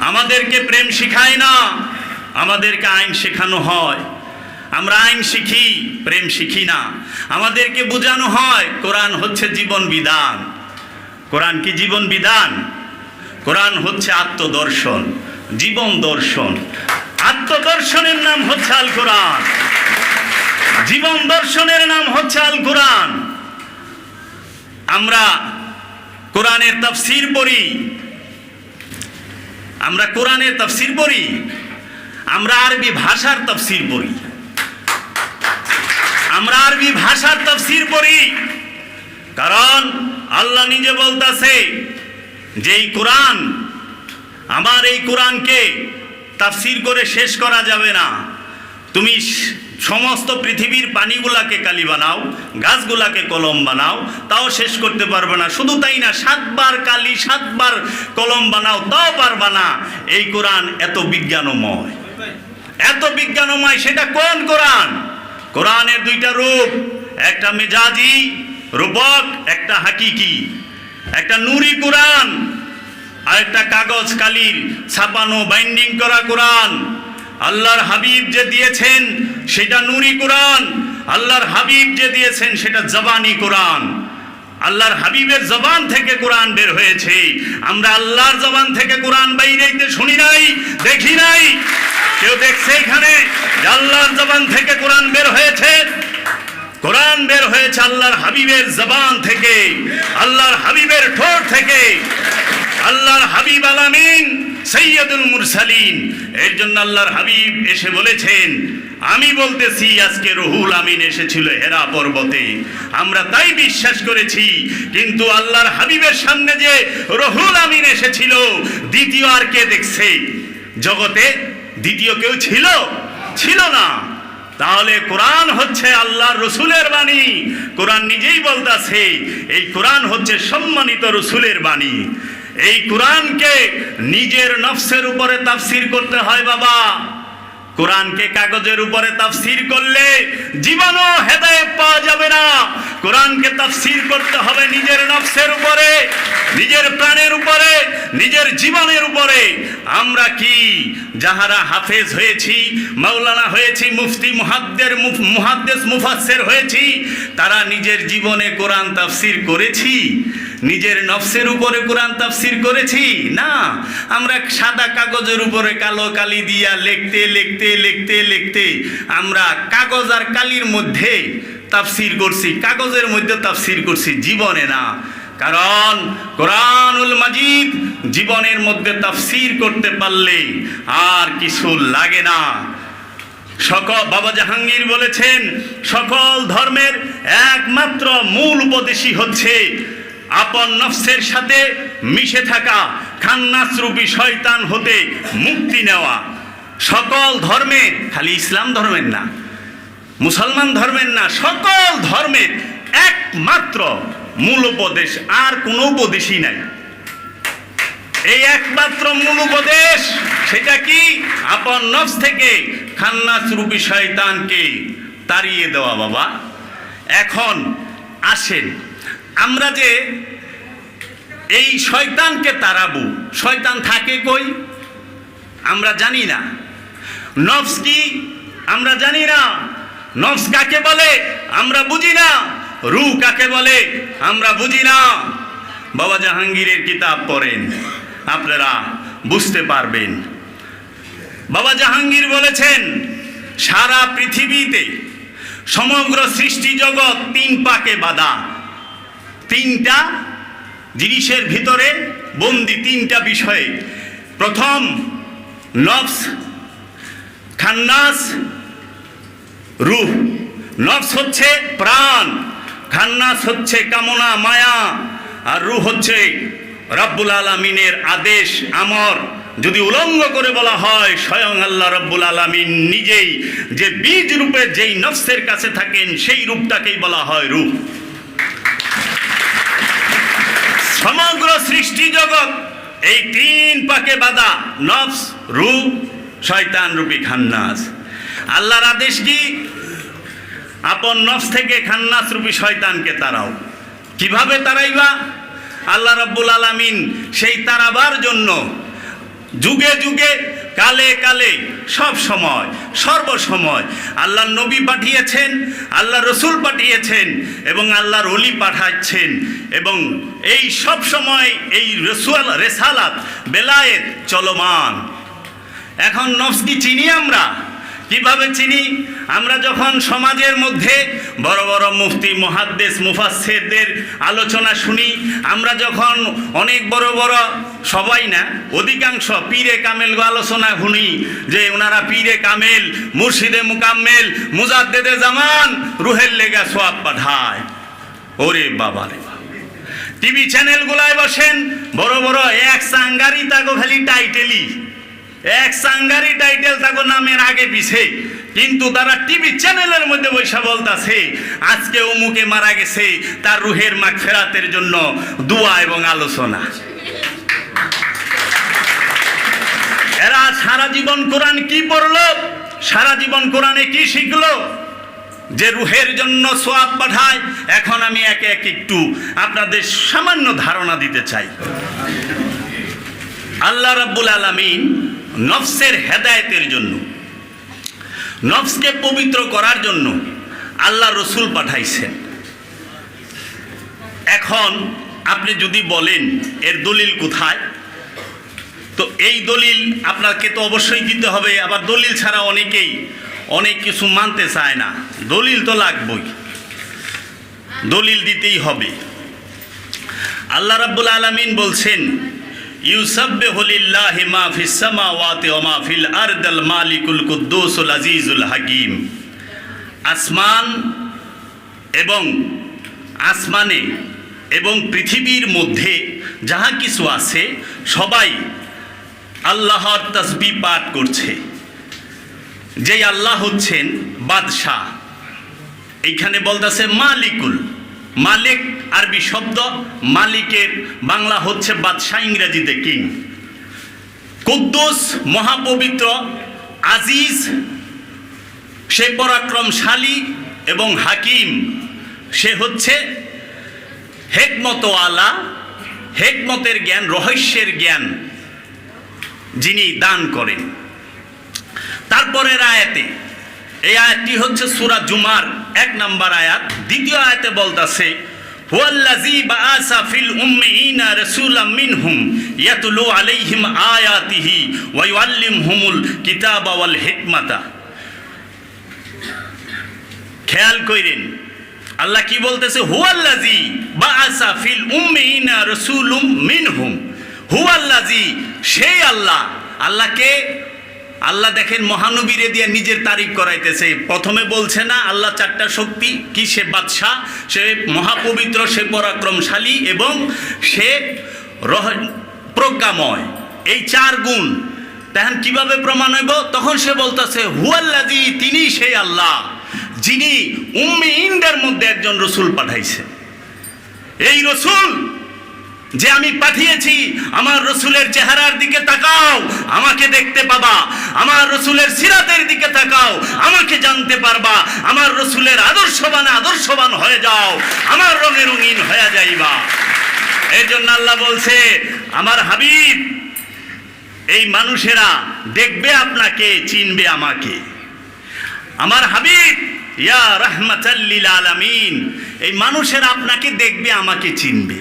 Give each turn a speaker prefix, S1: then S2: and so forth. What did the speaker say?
S1: আমাদেরকে প্রেম শিখায় না, আমাদেরকে আইন শেখানো হয়। আমরা আইন শিখি, প্রেম শিখি না। আমাদেরকে বোঝানো হয় কোরআন হচ্ছে জীবন বিধান। কোরআন কি জীবন বিধান? কোরআন হচ্ছে আত্মদর্শন, জীবন দর্শন। আত্মদর্শনের নাম হচ্ছে আল কোরআন, জীবন দর্শনের নাম হচ্ছে আল কোরআন। আমরা কোরআনের তাফসীর পড়ি, আমরা কোরআনের তাফসীর পড়ি, আমরা আরবি ভাষার তাফসীর পড়ি, আমরা আরবি ভাষার তাফসীর পড়ি। কারণ আল্লাহ নিজে বলতেছে যে এই কোরআন, আমার এই কোরআনকে তাফসীর করে শেষ করা যাবে না। তুমি সমস্ত পৃথিবীর পানিগুলাকে কালি বানাও, গাছগুলাকে কলম বানাও, তাও শেষ করতে পারবে না। শুধু তাই না, 7 বার কালি 7 বার কলম বানাও, তাও পারবে না। এই কোরআন এত বিজ্ঞানময়, এত বিজ্ঞানময়। সেটা কোন কোরআন? কোরআনের 2টা রূপ, একটা মেজাজি রূপক, একটা হাকিকি। একটা নূরি কোরআন আর একটা কাগজ কালির ছাপানো বাইন্ডিং করা কোরআন। আল্লাহর হাবিব যে দিয়েছেন সেটা নূরি কোরআন, আল্লাহর হাবিব যে দিয়েছেন সেটা জবানি কোরআন। আল্লাহর হাবিবের জবান থেকে কোরআন বের হয়েছে। আমরা আল্লাহর জবান থেকে কোরআন বাইরেইতে শুনি নাই, দেখি নাই। কেউ দেখছে এখানে যে আল্লাহর জবান থেকে কোরআন বের হয়েছে? কোরআন বের হয়েছে আল্লাহর হাবিবের জবান থেকে, আল্লাহর হাবিবের ঠোঁট থেকে। আল্লাহর হাবিব আলামিন সৈয়দুল মুরসালিন। এর জন্য আল্লাহর হাবিব এসে বলেছেন, আমি বলতেছি আজকে রুহুল আমিন এসেছিল হেরা পর্বতে, আমরা তাই বিশ্বাস করেছি। কিন্তু আল্লাহর হাবিবের সামনে যে রুহুল আমিন এসেছিল, দ্বিতীয় আর কে দেখছে জগতে? দ্বিতীয় কেউ ছিল? ছিল না। তাহলে কোরআন হচ্ছে আল্লাহর রসুলের বাণী। কোরআন নিজেই বলতেছে এই কোরআন হচ্ছে সম্মানিত রসুলের বাণী। এই কোরআনকে নিজের নফসের উপরে তাফসীর করতে হয় বাবা। কোরআনকে কাগজের উপরে তাফসীর করলে জীবনও হেদায়েত পাওয়া যাবে না। কোরআনকে তাফসীর করতে হবে নিজের নফসের উপরে, নিজের প্রাণের উপরে, নিজের জীবনের উপরে। আমরা কি যাহারা হাফেজ হয়েছি, মাওলানা হয়েছি, মুফতি মুহাদ্দিস মুফাসসির হয়েছি, তারা নিজের জীবনে কোরআন তাফসীর করেছি? নিজের নফসের উপরে কোরআন তাফসীর করেছি? না। আমরা সাদা কাগজের উপরে কালো কালি দিয়া লিখতে লিখতে লিখতে লিখতে আমরা কাগজ আর কালির মধ্যে তাফসীর করছি, কাগজের মধ্যে তাফসীর করছি, জীবনে না। কারণ কোরআনুল মাজিদ জীবনের মধ্যে তাফসীর করতে পারলে আর কিছু লাগে না। বাবা জাহাঙ্গীর বলেছেন, সকল ধর্মের একমাত্র মূল উপদেশই হচ্ছে আপন নফসের সাথে মিশে থাকা, খান্নাস রূপী শয়তান হতে মুক্তি নেওয়া। সকল ধর্মের, খালি ইসলাম ধর্মের না, মুসলমান ধর্মের না, সকল ধর্মের একমাত্র মূল উপদেশ, আর কোনো উপদেশই নাই। এই একমাত্র মূল উপদেশ, সেটা কি? আপন নফস থেকে খান্নাস রূপী শয়তানকে তাড়িয়ে দেওয়া বাবা। এখন আসেন, আমরা যে এই শয়তানকে তাড়াবো, শয়তান থাকে কই? আমরা জানি না। নফস কি? আমরা জানি না। নফস কাকে বলে? আমরা বুঝি না। রূহ কাকে বলে? আমরা বুঝি না। বাবা জাহাঙ্গীরের কিতাব পড়েন, আপনারা বুঝতে পারবেন। বাবা জাহাঙ্গীর বলেছেন, সারা পৃথিবীতে সমগ্র সৃষ্টি জগৎ 3 পাকে বাঁধা, 3টা জিনিসের ভিতরে বন্দি, 3টা বিষয়ে। প্রথম নফস, খান্নাস, রূহ। নফস হচ্ছে প্রাণ, খান্নাস হচ্ছে কামনা মায়া, আর রূহ হচ্ছে রব্বুল আলামিনের আদেশ আমর। যদি উলঙ্গ করে বলা হয়, স্বয়ং আল্লাহ রব্বুল আলামিন নিজেই যে বীজ রূপে যেই নফসের কাছে থাকেন, সেই রূপটাকেই বলা হয় রূহ। সমগ্র সৃষ্টি জগৎ এই 3 পাকে বাঁধা, নফস, রূহ, শয়তান রূপী খান্নাস। আল্লাহর আদেশ কি? আপন নফস থেকে খান্নাস রূপী শয়তানকে তাড়াও। কিভাবে তাড়াইবা? আল্লাহ রাব্বুল আলামিন সেই তাড়াবার জন্য যুগে যুগে কালে কালে সব সময় সর্বসময় আল্লাহর নবী পাঠিয়েছেন, আল্লাহ রসুল পাঠিয়েছেন এবং আল্লাহর ওলি পাঠাচ্ছেন, এবং এই সব সময় এই রেসালাত বেলায়েত চলমান। এখন নফস কি চিনি আমরা? কিভাবে চিনি? আমরা যখন সমাজের মধ্যে বড় বড় মুফতি মুহাদ্দিস মুফাসসিরদের আলোচনা শুনি, আমরা যখন অনেক বড় বড়, সবাই না অধিকাংশ পীরে কামেল আলোচনা শুনি যে ওনারা পীরে কামেল, মুর্শিদে মুকাম্মেল, মুজাদ্দেদে জামান, রুহের লেগা সওয়াব পাঠায়। ওরে বাবা রে বাবা, টিভি চ্যানেলগুলায় বসেন বড় বড় এক সাঙ্গারি তাগো খালি টাইটেলই, এক সাঙ্গারি টাইটেল তাগো নামের আগে পিছে, কিন্তু তারা টিভি চ্যানেলের মধ্যে বৈশা বলতাছে আজকে অমুকে মারা গেছে, তার রুহের মাগফিরাতের জন্য দোয়া এবং আলোচনা। এরা সারা জীবন কোরআন কি পড়লো, সারা জীবন কোরআনে কি শিখলো যে রুহের জন্য সওয়াব পাঠায়? এখন আমি একে একে একটু আপনাদের সামান্য ধারণা দিতে চাই। আল্লাহ রাব্বুল আলামিন নফসের হেদায়েতের জন্য, নফসকে পবিত্র করার জন্য আল্লাহ রসুল পাঠাইছেন। এখন আপনি যদি বলেন এর দলিল কোথায়, তো এই দলিল আপনাকে তো অবশ্যই দিতে হবে। আবার দলিল ছাড়া অনেকেই অনেক কিছু মানতে চায় না, দলিল তো লাগবেই, দলিল দিতেই হবে। আল্লাহ রাব্বুল আলামিন বলছেন ইউসাব্বিহু লিল্লাহি মা ফিস সামাওয়াতি ওয়া মা ফিল আরদিল মালিকুল কুদ্দুসুল আজিজুল হাকিম। আসমান এবং আসমানে এবং পৃথিবীর মধ্যে যাহা কিছু আছে সবাই আল্লাহর তাসবিহ পাঠ করছে। যেই আল্লাহ হচ্ছেন বাদশাহ, এইখানে বলতেছে মালিকুল, মালিক আরবি শব্দ, মালিকের বাংলা হচ্ছে বাদশাহ, ইংরেজিতে কিং। কুদ্দুস মহাপবিত্র, আজিজ সে পরাক্রমশালী, এবং হাকিম সে হচ্ছে হেকমত আলা, হেকমতের জ্ঞান, রহস্যের জ্ঞান যিনি দান করেন। তারপরের আয়াতে, এই আয়াতটি হচ্ছে সূরা জুমার 1 নম্বর আয়াত, দ্বিতীয় আয়াতে বলতাছে হুয়াল্লাযী বাআসা ফিল উম্মিয়িনা রাসূলাম মিনহুম ইয়াতলু আলাইহিম আয়াতিহি ওয়া ইউআল্লিমুহুমুল কিতাবা ওয়াল হিকমাতা। খেয়াল কইরেন আল্লাহ কি বলতেছে, হুয়াল্লাযী বাআসা ফিল উম্মিয়িনা রাসূলুম মিনহুম। হুয়াল্লাযী সেই আল্লাহ, আল্লাহকে আল্লাহ দেখেন মহানবীরে দিয়ে নিজের তারিফ করাইতেছে। প্রথমে বলছে না আল্লাহ 4টা শক্তি কি, সে বাদশাহ, সে মহাপবিত্র, সে পরাক্রমশালী এবং সে প্রজ্ঞাময়, এই 4 গুণ। তখন কিভাবে প্রমাণ হইব? তখন সে বলতেছে হুয়াল্লাযী, তিনি সেই আল্লাহ যিনি উম্মিয়িনদের মধ্যে একজন রসুল পাঠাইছে। এই রসুল যে আমি পাঠিয়েছি, আমার রসুলের চেহারার দিকে তাকাও, আমাকে দেখতে পাবা। আমার রসুলের সিরাতের দিকে তাকাও, আমাকে জানতে পারবা। আমার রসুলের আদর্শবান হয়ে যাও, আমার রঙে রঙিন হয়ে যাইবা। এই জন্য আল্লাহ বলছে আমার হাবিব, এই মানুষেরা দেখবে আপনাকে, চিনবে আমাকে। আমার হাবিব ইয়া রাহমাতাল লিল আলামিন, এই মানুষেরা আপনাকে দেখবে, আমাকে চিনবে।